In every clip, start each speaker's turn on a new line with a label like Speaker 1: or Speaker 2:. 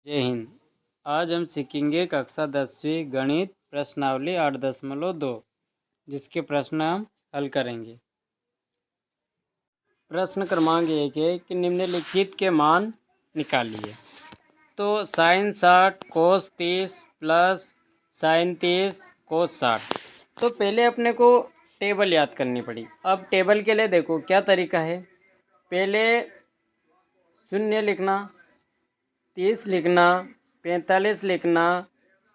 Speaker 1: जय हिंद। आज हम सीखेंगे कक्षा 10वीं गणित प्रश्नावली 8.2 जिसके प्रश्न हम हल करेंगे। प्रश्न क्रमांक 1 है कि निम्नलिखित के मान निकालिए। तो साइन 60 कोस 30 प्लस साइन 30 कोस 60। तो पहले अपने को टेबल याद करनी पड़ी। अब टेबल के लिए देखो क्या तरीका है। पहले 0 लिखना, 30 लिखना, 45 लिखना,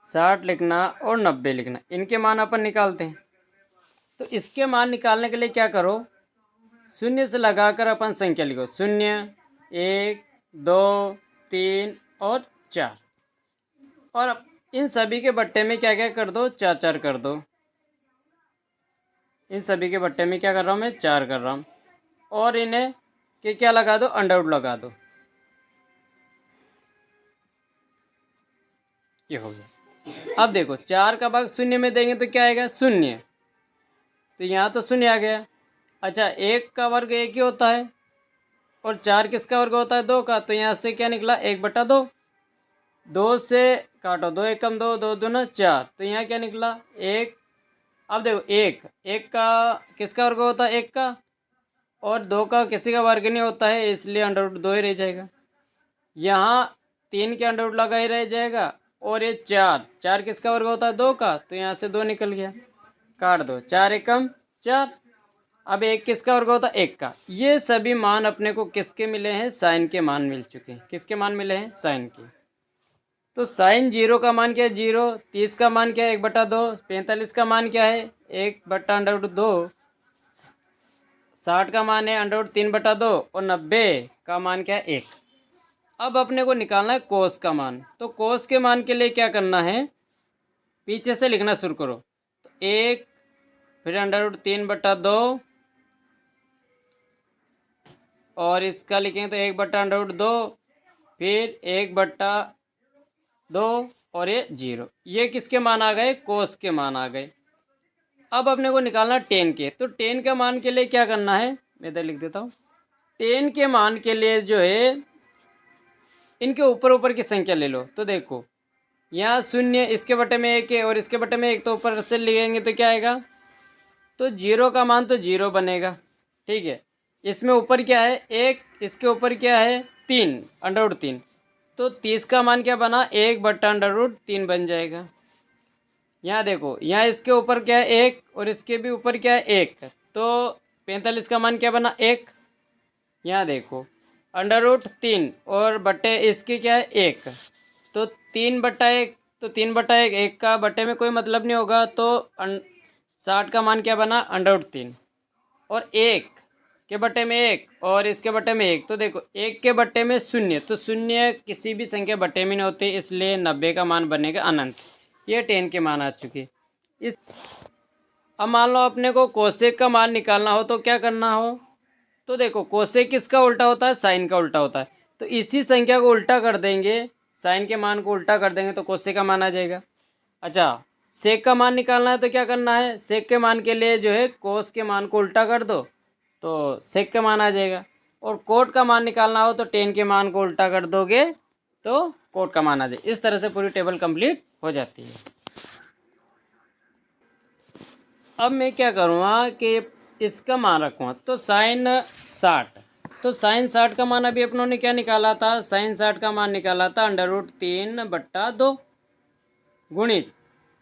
Speaker 1: 60 लिखना और 90 लिखना। इनके मान अपन निकालते हैं। तो इसके मान निकालने के लिए क्या करो, 0 से लगाकर अपन संख्या लिखो। 0, 1, 2, 3 और 4। और इन सभी के बट्टे में क्या क्या कर दो, 4 कर दो। इन सभी के बट्टे में क्या कर रहा हूँ मैं, 4 कर रहा हूँ। और इन्हें के क्या लगा दो, अंडरवुड लगा दो। ये हो गया। अब देखो 4 का भाग 0 में देंगे तो क्या आएगा, 0। तो यहाँ तो 0 आ गया। अच्छा, 1 का वर्ग 1 ही होता है और 4 किसका वर्ग होता है, 2 का। तो यहाँ से क्या निकला, 1/2। 2 से काटो, 2 एकम 2, 2 दूना 4। तो यहाँ क्या निकला, 1। अब देखो 1 का किसका वर्ग होता है, 1 का। और 2 का किसी का वर्ग नहीं होता है, इसलिए अंडरवुड 2 ही रह जाएगा। यहाँ 3 के अंडरवुड लगा ही रह जाएगा। और ये 4 किसका वर्ग होता है, 2 का। तो यहाँ से 2 निकल गया, काट दो। 4 एकम 4। अब 1 किसका वर्ग होता है, 1 का। ये सभी मान अपने को किसके मिले हैं, साइन के मान मिल चुके हैं। किसके मान मिले हैं, साइन के। तो साइन 0 का मान क्या है, 0। 30 का मान क्या है, 1/2। 45 का मान क्या है, 1/√2। 60 का मान है √3/2। और 90 का मान क्या है, 1। अब अपने को निकालना है कोस का मान। तो कोस के मान के लिए क्या करना है, पीछे से लिखना शुरू करो। तो 1, फिर √3/2 और इसका लिखेंगे तो 1/√2, फिर 1/2 और ये 0। ये किसके मान आ गए, कोस के मान आ गए। अब अपने को निकालना टेन के। तो टेन के मान के लिए क्या करना है, मैं इधर लिख देता हूँ। टेन के मान के लिए जो है, इनके ऊपर ऊपर की संख्या ले लो। तो देखो यहाँ 0, इसके बटे में 1 है और इसके बटे में 1, तो ऊपर से लिखेंगे तो क्या आएगा, तो 0 का मान तो 0 बनेगा। ठीक है, इसमें ऊपर क्या है, 1, इसके ऊपर क्या है, 3, √3। तो 30 का मान क्या बना, 1/√3 बन जाएगा। यहाँ देखो, यहाँ इसके ऊपर क्या है, 1 और इसके भी ऊपर क्या है, 1। तो 45 का मान क्या बना, 1। यहाँ देखो √3 और बटे इसके क्या है, 1। तो 3/1। तो 3/1, 1 का बटे में कोई मतलब नहीं होगा। तो 60 का मान क्या बना, √3 और 1 के बटे में 1 और इसके बटे में 1। तो देखो 1 के बटे में 0, तो 0 किसी भी संख्या बटे में नहीं होते, इसलिए 90 का मान बनेगा अनंत। ये 10 के मान आ चुके। इस अब मान लो अपने को कोसेक का मान निकालना हो तो क्या करना हो, तो देखो कोसेक किसका उल्टा होता है, साइन का उल्टा होता है। तो इसी संख्या को उल्टा कर देंगे, साइन के मान को उल्टा कर देंगे तो कोसेक का मान आ जाएगा। अच्छा, सेक का मान निकालना है तो क्या करना है, सेक के मान के लिए जो है कोस के मान को उल्टा कर दो तो सेक का मान आ जाएगा। और कोट का मान निकालना हो तो टेन के मान को उल्टा कर दोगे तो कोट का मान आ जाए। इस तरह से पूरी टेबल कंप्लीट हो जाती है। अब मैं क्या करूँगा कि इसका मान रखूँगा। तो साइन 60, तो साइन 60 का मान अभी अपनों ने क्या निकाला था, साइन 60 का मान निकाला था √3/2 गुणित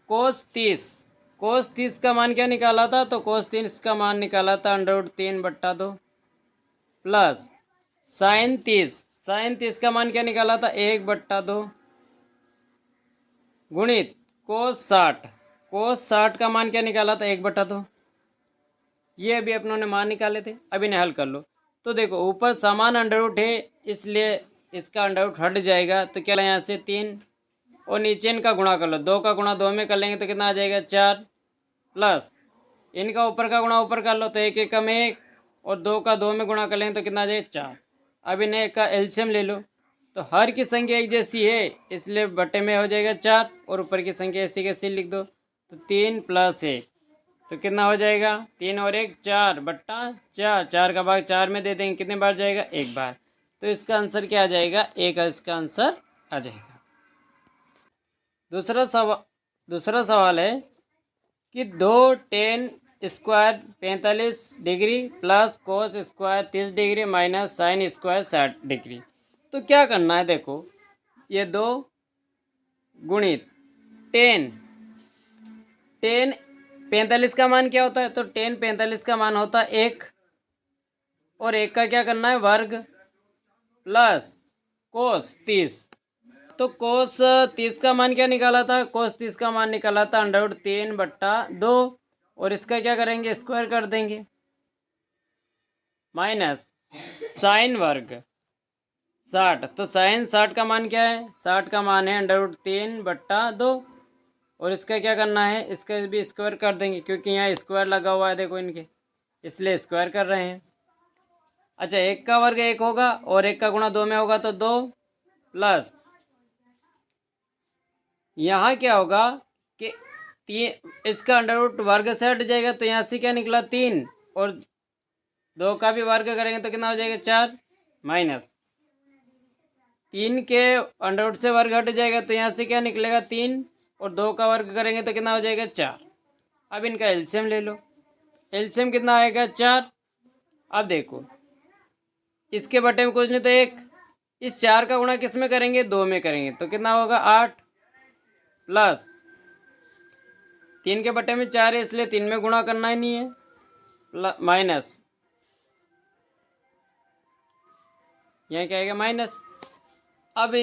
Speaker 1: कोस 30। कोस 30 का मान क्या निकाला था, तो कोस 30 का मान निकाला था √3/2 प्लस साइन 30। साइन 30 का मान क्या निकाला था, 1/2 गुणित कोस 60। कोस 60 का मान क्या निकाला था, 1/2। ये अभी अपनों ने मान निकाले थे, अभी इन्हें हल कर लो। तो देखो ऊपर समान अंडररूट है, इसलिए इसका अंडररूट हट जाएगा। तो क्या यहाँ से 3 और नीचे इनका गुणा कर लो। 2 का गुणा 2 में कर लेंगे तो कितना आ जाएगा, 4 प्लस इनका ऊपर का गुणा ऊपर कर लो तो 1 एकम 1 और 2 का 2 में गुणा कर लेंगे तो कितना आ जाएगा, 4। अब इन्हें का एलसीएम ले लो। तो हर की संख्या एक जैसी है इसलिए बटे में हो जाएगा 4 और ऊपर की संख्या ऐसी कैसी लिख दो। तो 3 + 1 तो कितना हो जाएगा, 3 और 1 4/4। 4 का भाग 4 में दे देंगे, कितने बार जाएगा, 1 बार। तो इसका आंसर क्या आ जाएगा, 1 इसका आंसर आ जाएगा। दूसरा सवाल है कि दो ten square 45 degree plus cos square 30 degree minus sine square 60 degree. तो क्या करना है, देखो ये दो गुणित टेन 45 का मान क्या होता है, तो 45 का मान होता है 1, और 1 का क्या करना है वर्ग, प्लस कोस 30। तो कोस 30 का मान क्या निकाला था, कोस 30 का मान निकाला था √3/2, और इसका क्या करेंगे स्क्वायर कर देंगे, माइनस साइन वर्ग 60। तो साइन 60 का मान क्या है, 60 का मान है √3/2, और इसका क्या करना है, इसका भी स्क्वायर कर देंगे क्योंकि यहाँ स्क्वायर लगा हुआ है देखो इनके, इसलिए स्क्वायर कर रहे हैं। अच्छा, 1 का वर्ग 1 होगा और 1 का गुणा 2 में होगा तो 2, प्लस यहाँ क्या होगा कि इसका अंडर वर्ग से हट जाएगा, तो यहाँ से क्या निकला 3, और 2 का भी वर्ग करेंगे तो कितना हो जाएगा 4, माइनस 3 के अंडर से वर्ग हट जाएगा, तो यहाँ से क्या निकलेगा 3, और 2 का वर्ग करेंगे तो कितना हो जाएगा 4। अब इनका एलसीएम ले लो, एलसीएम कितना आएगा 4। अब देखो इसके बटे में कुछ नहीं तो 1, इस 4 का गुणा किस में करेंगे, 2 में करेंगे तो कितना होगा 8, प्लस 3 के बटे में 4 है इसलिए 3 में गुणा करना ही नहीं है, माइनस यहाँ क्या आएगा माइनस। अब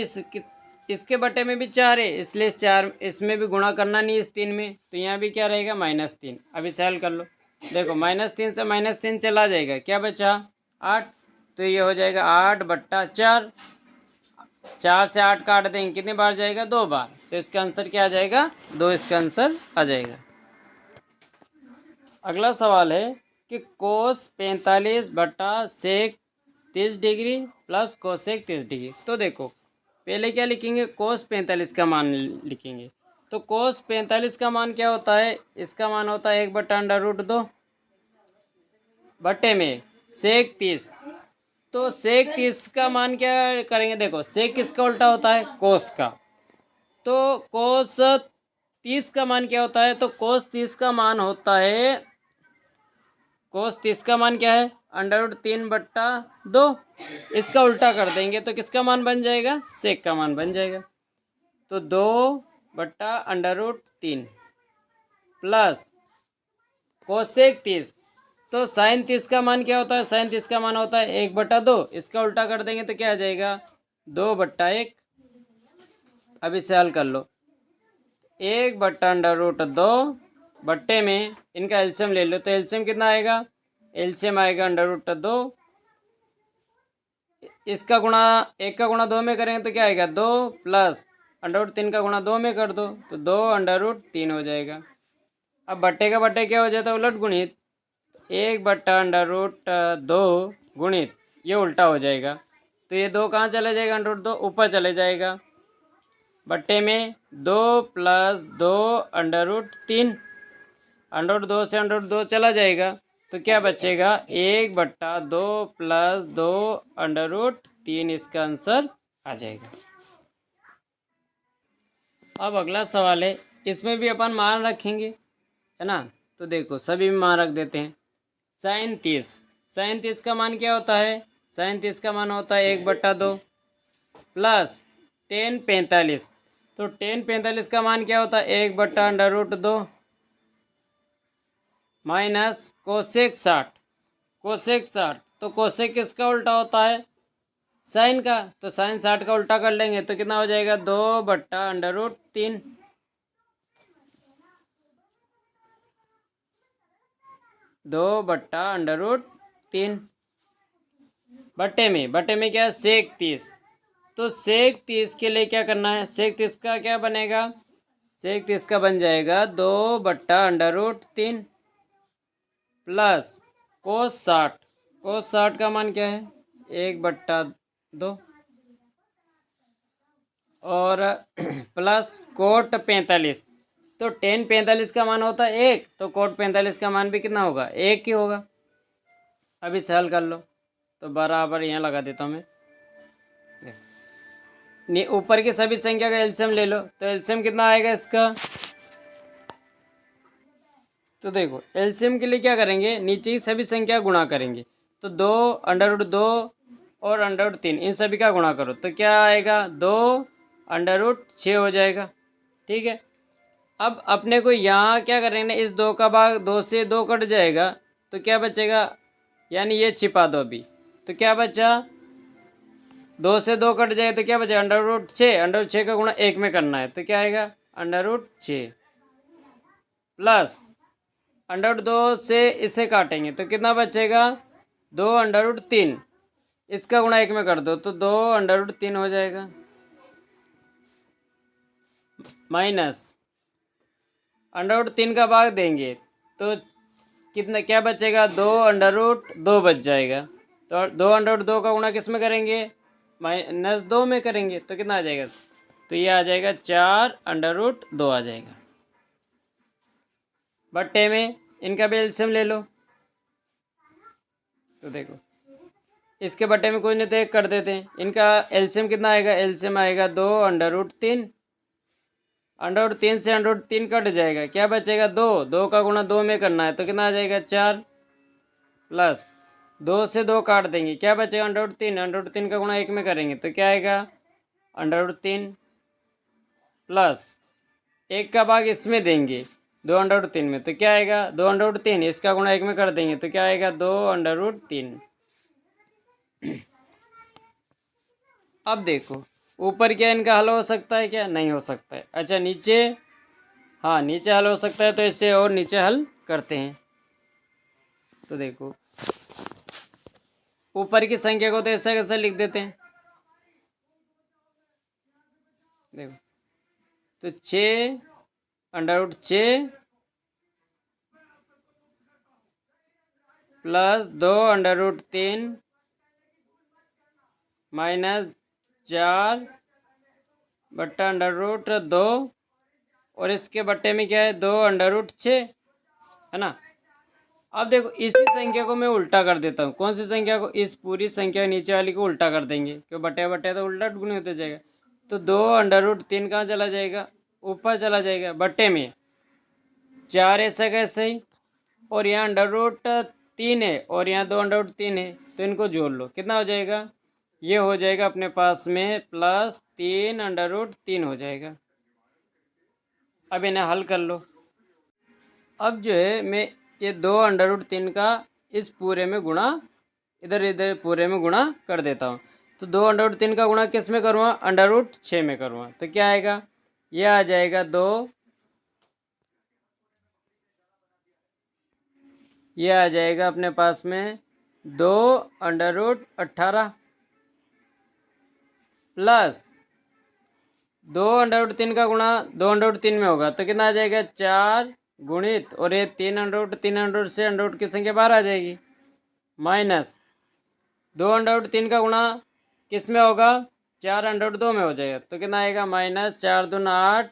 Speaker 1: इसके बटे में भी 4 है इसलिए 4 इसमें भी गुणा करना नहीं है इस 3 में, तो यहाँ भी क्या रहेगा -3। अब इसे हल कर लो, देखो -3 से -3 चला जाएगा, क्या बचा 8, तो ये हो जाएगा 8/4। 4 से 8 काट देंगे, कितनी बार जाएगा 2 बार, तो इसका आंसर क्या आ जाएगा 2, इसका आंसर आ जाएगा। अगला सवाल है कि कोस 45/सेक 30 डिग्री प्लस कोसेक 30 डिग्री। तो देखो पहले क्या लिखेंगे, कोस 45 का मान लिखेंगे। तो कोस 45 का मान क्या होता है, इसका मान होता है 1/√2 बटे में सेक 30। तो सेक 30 का मान क्या करेंगे, देखो सेक किसका उल्टा होता है, कोस का। तो कोस 30 का मान क्या होता है, तो कोस 30 का मान होता है, कोस 30 का मान क्या है √3/2। इसका उल्टा कर देंगे तो किसका मान बन जाएगा, सेक का मान बन जाएगा। तो 2/√3 प्लस कोसेक 30। तो साइन 30 का मान क्या होता है, साइन 30 का मान होता है 1/2। इसका उल्टा कर देंगे तो क्या आ जाएगा 2/1। अब इसे हल कर लो, 1/√2 बट्टे में इनका एलसीएम ले लो, तो एलसीएम कितना आएगा, एलसीएम आएगा √2। इसका गुणा 1 का गुणा 2 में करेंगे तो क्या आएगा 2, प्लस √3 का गुणा 2 में कर दो तो 2/3 हो जाएगा। अब बट्टे का बट्टे क्या हो जाता है, उलट गुणित, 1/√2 गुणित ये उल्टा हो जाएगा, तो ये 2 कहाँ चले जाएगा, √2 ऊपर चले जाएगा, बट्टे में 2 + 2/3, √2 से √2 चला जाएगा, तो क्या बचेगा 1/2 + 2/3, इसका आंसर आ जाएगा। अब अगला सवाल है, इसमें भी अपन मान रखेंगे है ना, तो देखो सभी में मान रख देते हैं। साइन 30 का मान क्या होता है, साइन 30 का मान होता है 1/2 प्लस टेन 45। तो टेन 45 का मान क्या होता है 1/√2 माइनस कोसेक 60। तो कोसेक किसका उल्टा होता है, साइन का। तो साइन 60 का उल्टा कर लेंगे तो कितना हो जाएगा 2/√3। बट्टे में क्या है सेक 30। तो सेक 30 के लिए क्या करना है, सेक 30 का क्या बनेगा, सेक 30 का बन जाएगा 2/√3 प्लस कोस 60 का मान क्या है 1/2 और प्लस कोट 45। तो टेन 45 का मान होता है 1, तो कोट 45 का मान भी कितना होगा 1 ही होगा। अभी इसे हल कर लो, तो बराबर यहाँ लगा देता हूँ मैं, ऊपर की सभी संख्या का एलसीएम ले लो, तो एलसीएम कितना आएगा इसका। तो देखो एलसीएम के लिए क्या करेंगे, नीचे की सभी संख्या गुणा करेंगे। तो 2 √2 और √3 इन सभी का गुणा करो तो क्या आएगा, 2 √6 हो जाएगा। ठीक है। अब अपने को यहाँ क्या करेंगे, इस 2 का भाग 2 से 2 कट जाएगा तो क्या बचेगा, यानी ये छिपा दो अभी। तो क्या बचा, 2 से 2 कट जाए तो क्या बचा, √6। √6 का गुणा 1 में करना है तो क्या आएगा, √6 प्लस √2 से इसे काटेंगे तो कितना बचेगा, 2 √3। इसका गुणा 1 में कर दो तो 2 √3 हो जाएगा, माइनस √3 का भाग देंगे तो कितना क्या बचेगा, 2 √2 बच जाएगा। तो 2 √2 का गुणा किस में करेंगे, -2 में करेंगे तो कितना आ जाएगा, तो ये आ जाएगा 4 √2 आ जाएगा। बट्टे में इनका भी एलसीएम ले लो। तो देखो इसके बट्टे में कोई नहीं तो एक कर देते हैं, इनका एलसीएम कितना आएगा, एलसीएम आएगा 2 √3। √3 से √3 कट जाएगा, क्या बचेगा, 2 का गुणा 2 में करना है तो कितना आ जाएगा, 4 प्लस 2 से 2 काट देंगे, क्या बचेगा, √3। √3 का गुणा 1 में करेंगे तो क्या आएगा, √3 प्लस 1 का भाग इसमें देंगे 2 √3 में तो क्या आएगा, 2 √3। इसका गुणा 1 में कर देंगे तो क्या आएगा, 2 √3। अब देखो ऊपर क्या इनका हल हो सकता है, क्या नहीं हो सकता है। अच्छा नीचे, हाँ नीचे हल हो सकता है तो इससे और नीचे हल करते हैं। तो देखो ऊपर की संख्या को तो ऐसा कैसे लिख देते हैं, देखो तो 6 √6 प्लस 2 √3 माइनस 4 बट्टा √2 और इसके बट्टे में क्या है, 2 √6 है ना। अब देखो इसी संख्या को मैं उल्टा कर देता हूँ, कौन सी संख्या को, इस पूरी संख्या नीचे वाली को उल्टा कर देंगे क्यों, बट्टे बट्टे तो उल्टा गुणे होते जाएगा। तो 2 √3 कहाँ चला जाएगा, ऊपर चला जाएगा, बट्टे में 4 ऐसा कैसे ही, और यहाँ √3 है और यहाँ 2 √3 है तो इनको जोड़ लो, कितना हो जाएगा, ये हो जाएगा अपने पास में प्लस 3 √3 हो जाएगा। अब इन्हें हल कर लो। अब जो है मैं ये 2 √3 का इस पूरे में गुणा, इधर इधर पूरे में गुणा कर देता हूँ। तो 2 √3 का गुणा किस में करूँगा, √6 में करूँगा तो क्या आएगा, ये आ जाएगा 2, ये आ जाएगा अपने पास में 2 √18 प्लस 2 √3 का गुणा 2 √3 में होगा तो कितना आ जाएगा, 4 गुणित और ये 3 √3 से की संख्या बाहर आ जाएगी, माइनस 2 √3 का गुणा किस में होगा, 4 √2 में हो जाएगा तो कितना आएगा, -4 दूना 8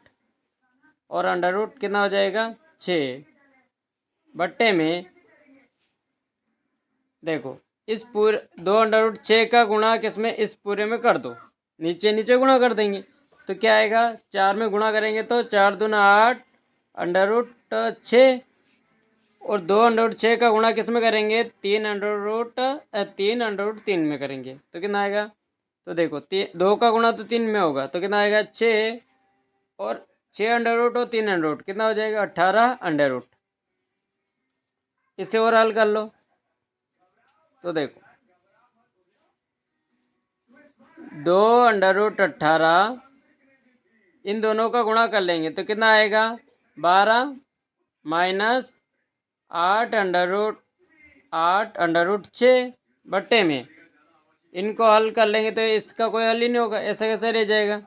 Speaker 1: और कितना हो जाएगा, 6 बट्टे में देखो इस पूरे 2 √6 का गुणा किस में, इस पूरे में कर दो, नीचे नीचे गुणा कर देंगे तो क्या आएगा, 4 में गुणा करेंगे तो 4 दूना 8 √6 और 2 √6 का गुणा किस में करेंगे, 3 √3 में करेंगे तो कितना आएगा। तो देखो 2 का गुणा तो 3 में होगा तो कितना आएगा, 6 और 6 और 3 कितना हो जाएगा, 18 इसे और हल कर लो। तो देखो 2 √18 इन दोनों का गुणा कर लेंगे तो कितना आएगा, 12 माइनस 8 √6 बट्टे में इनको हल कर लेंगे तो इसका कोई हल ही नहीं होगा, ऐसा कैसे रह जाएगा।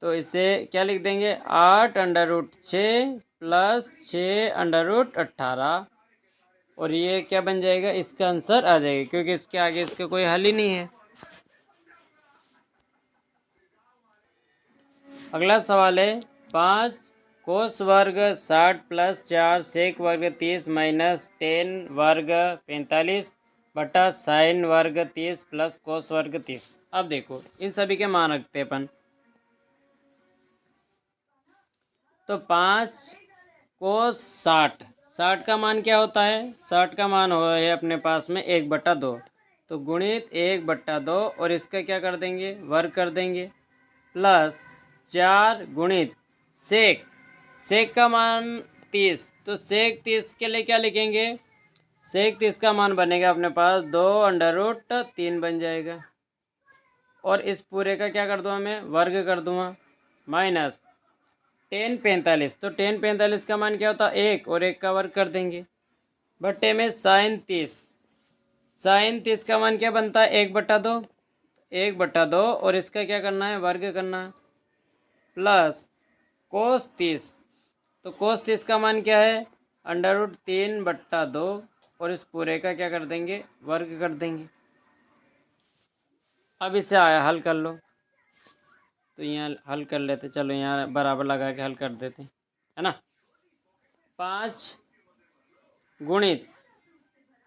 Speaker 1: तो इसे क्या लिख देंगे, 8 √6 प्लस 6 √18 और ये क्या बन जाएगा, इसका आंसर आ जाएगा क्योंकि इसके आगे इसका कोई हल ही नहीं है। अगला सवाल है 5 कोस वर्ग 60 प्लस 4 सेक वर्ग 30 माइनस 10 वर्ग 45 बटा साइन वर्ग 30 प्लस कोस वर्ग 30। अब देखो इन सभी के मान रखते हैं अपन। तो 5 कोस 60, 60 का मान क्या होता है? 60 का मान हो है अपने पास में 1/2। तो गुणित 1/2 और इसका क्या कर देंगे? वर्ग कर देंगे। प्लस 4 गुणित सेक, सेक का मान 30, तो सेक 30 के लिए क्या लिखेंगे? सेक 30 का मान बनेगा अपने पास 2√3 बन जाएगा। और इस पूरे का क्या कर दूँगा मैं? वर्ग कर दूँगा। माइनस 10 45, तो 10 45 का मान क्या होता है? 1, और 1 का वर्ग कर देंगे। बट्टे में साइन 30, साइन 30 का मान क्या बनता है? 1/2, 1/2 और इसका क्या करना है? वर्ग करना है। प्लस कोस 30, तो कोस 30 का मान क्या है? √3/2 और इस पूरे का क्या कर देंगे? वर्ग कर देंगे। अब इसे आया हल कर लो। तो यहाँ हल कर लेते, चलो यहाँ बराबर लगा के हल कर देते हैं, है ना। 5 गुणित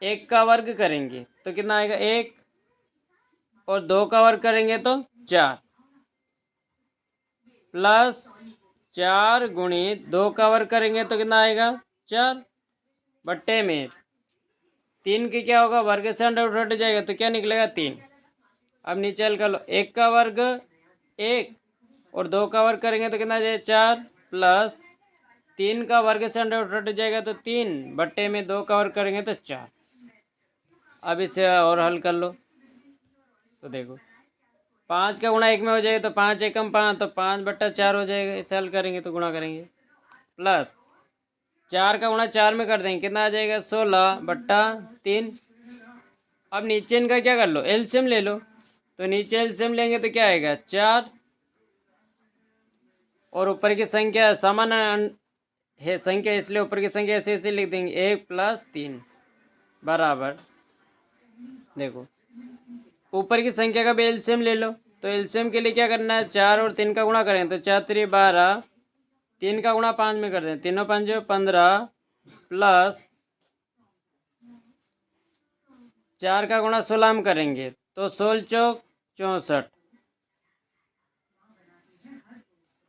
Speaker 1: 1 का वर्ग करेंगे तो कितना आएगा? 1, और 2 का वर्ग करेंगे तो 4, प्लस 4 गुणित 2 का वर्ग करेंगे तो कितना आएगा? 4, बट्टे में 3 के क्या होगा? वर्ग से अंडर हट जाएगा तो क्या निकलेगा? 3। अब नीचे हल कर लो। 1 का वर्ग 1 और 2 का वर्ग करेंगे तो कितना आ जाएगा? 4, प्लस 3 का वर्ग से अंडर हट जाएगा तो 3, बट्टे में 2 का वर्ग करेंगे तो 4। अब इसे और हल कर लो। तो देखो 5 का गुणा 1 में हो जाएगा तो 5 एकम 5, तो 5/4 हो जाएगा। इसे हल करेंगे तो गुणा करेंगे। प्लस 4 का गुणा 4 में कर देंगे, कितना आ जाएगा? 16/3। अब नीचे इनका क्या कर लो? एलसीएम ले लो। तो नीचे एलसीएम लेंगे तो क्या आएगा? 4, और ऊपर की संख्या समान है संख्या, इसलिए ऊपर की संख्या ऐसे ऐसे लिख देंगे। 1 + 3 बराबर, देखो ऊपर की संख्या का भी एलसीएम ले लो। तो एलसीएम के लिए क्या करना है? 4 और 3 का गुणा करें तो 4 3 12, 3 का गुणा 5 में कर दें, 3 5 15, प्लस 4 का गुणा 16 में करेंगे तो 16 चौक 64,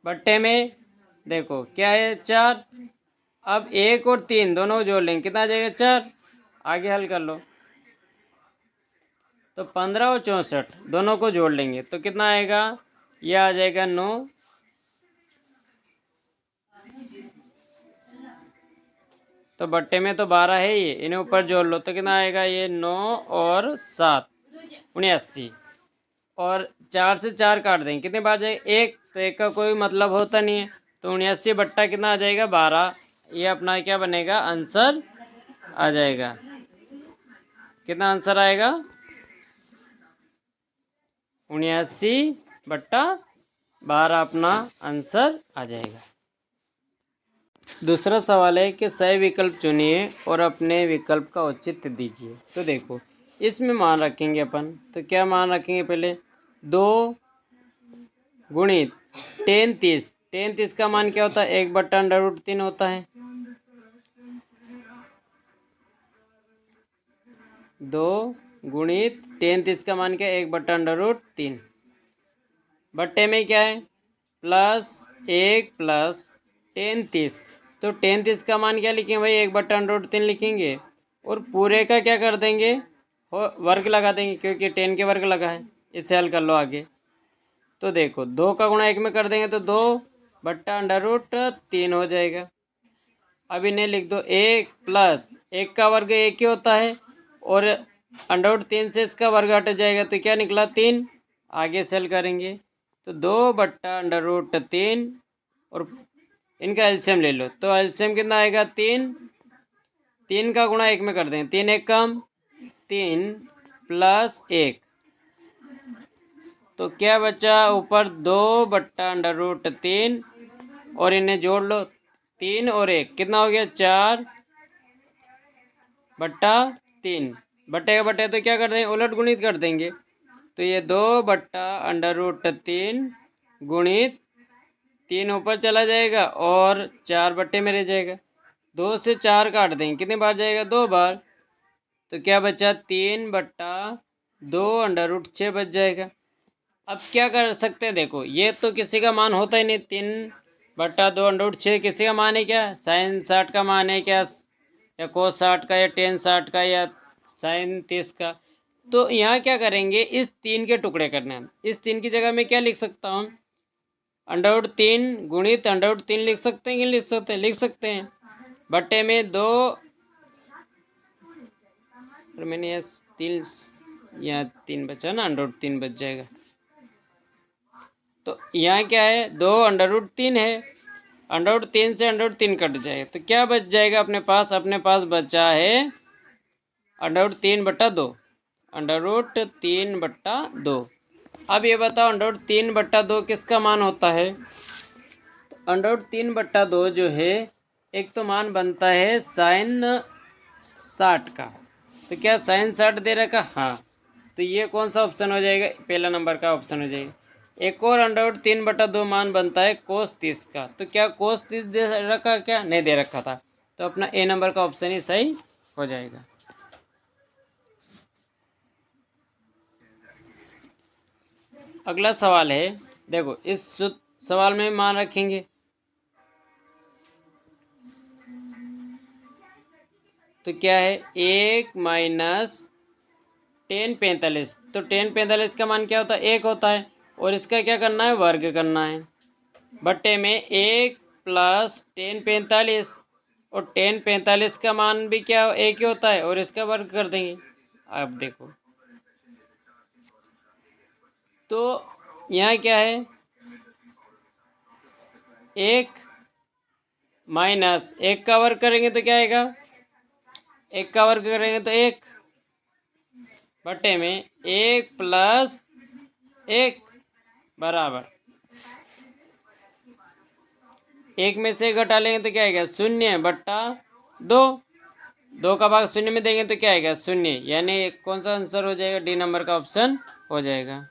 Speaker 1: बट्टे में देखो क्या है? 4। अब 1 और 3 दोनों को जोड़ लेंगे, कितना आ जाएगा? 4। आगे हल कर लो। तो 15 और 64 दोनों को जोड़ लेंगे तो कितना आएगा? यह आ जाएगा 9। तो बट्टे में तो 12 है, ये इन्हें ऊपर जोड़ लो तो कितना आएगा? ये 9 और 7 79, और 4 से 4 काट देंगे, कितने बार जाएगा? 1, तो 1 का कोई मतलब होता नहीं है, तो 79 बट्टा कितना आ जाएगा? 12। ये अपना क्या बनेगा? आंसर आ जाएगा। कितना आंसर आएगा? 79/12 अपना आंसर आ जाएगा। दूसरा सवाल है कि सही विकल्प चुनिए और अपने विकल्प का औचित्य दीजिए। तो देखो इसमें मान रखेंगे अपन, तो क्या मान रखेंगे? पहले 2 गुणित 10 30 का मान क्या होता है? 1/√3 होता है। 2 गुणित 10 का मान क्या है? 1/√3, बट्टे में क्या है? प्लस 1 प्लस 10 तो 10 का मान क्या लिखेंगे भाई? 1/√3 लिखेंगे, और पूरे का क्या कर देंगे? वर्ग लगा देंगे, क्योंकि 10 के वर्ग लगा है। इसे हल कर लो आगे। तो देखो 2 का गुणा 1 में कर देंगे तो 2/√3 हो जाएगा। अब इन्हें लिख दो। 1 प्लस 1 का वर्ग 1 ही होता है, और √3 से इसका वर्ग हट जाएगा तो क्या निकला? 3। आगे से हल करेंगे तो 2/√3, और इनका एलसीएम ले लो तो एलसीएम कितना आएगा? 3। 3 का गुणा 1 में कर दें, 3 1 कम 3 प्लस 1, तो क्या बचा? ऊपर 2/√3, और इन्हें जोड़ लो। 3 और 1 कितना हो गया? 4/3, बट्टे का बट्टे तो क्या कर देंगे? उलट गुणित कर देंगे। तो ये 2/√3 गुणित 3 ऊपर चला जाएगा और 4 बट्टे में रह जाएगा। 2 से 4 काट देंगे, कितने बार जाएगा? 2 बार। तो क्या बचा? 3/2 √6 बच जाएगा। अब क्या कर सकते हैं, देखो ये तो किसी का मान होता ही नहीं, 3/2 √6 किसी का मान है क्या, साइन 60 का मान है क्या, या कोस 60 का, या टेन 60 का, या साइन 30 का। तो यहाँ क्या करेंगे, इस 3 के टुकड़े करने हैं। इस 3 की जगह मैं क्या लिख सकता हूँ, √3 गुणित √3 लिख सकते हैं कि लिख सकते हैं, लिख सकते हैं, बट्टे में 2, मैंने यहाँ 3, यहाँ 3 बचा ना, √3 बच जाएगा। तो यहाँ क्या है, 2 √3 है, √3 से √3 कट जाएगा, तो क्या बच जाएगा अपने पास, अपने पास बचा है √3/2, √3/2। अब ये बताओ √3/2 किसका मान होता है, तो √3/2 जो है, एक तो मान बनता है साइन 60 का, तो क्या साइन 60 दे रखा, हाँ, तो ये कौन सा ऑप्शन हो जाएगा, पहला नंबर का ऑप्शन हो जाएगा। एक और √3/2 मान बनता है कोस 30 का, तो क्या कोस 30 दे रखा, क्या नहीं दे रखा था, तो अपना ए नंबर का ऑप्शन ही सही हो जाएगा। अगला सवाल है, देखो इस सवाल में मान रखेंगे, तो क्या है 1 माइनस 1045, तो 1045 का मान क्या होता है, 1 होता है, और इसका क्या करना है, वर्ग करना है, बट्टे में 1 प्लस 1045, और 1045 का मान भी क्या 1 ही होता है, और इसका वर्ग कर देंगे। अब देखो तो यहाँ क्या है, 1 माइनस 1 का वर्ग करेंगे तो क्या आएगा, 1 का वर्ग करेंगे तो 1, बटे में 1 प्लस 1 बराबर 1 में से घटा लेंगे तो क्या आएगा, 0/2, 2 का भाग 0 में देंगे तो क्या आएगा, 0, यानी कौन सा आंसर हो जाएगा, डी नंबर का ऑप्शन हो जाएगा।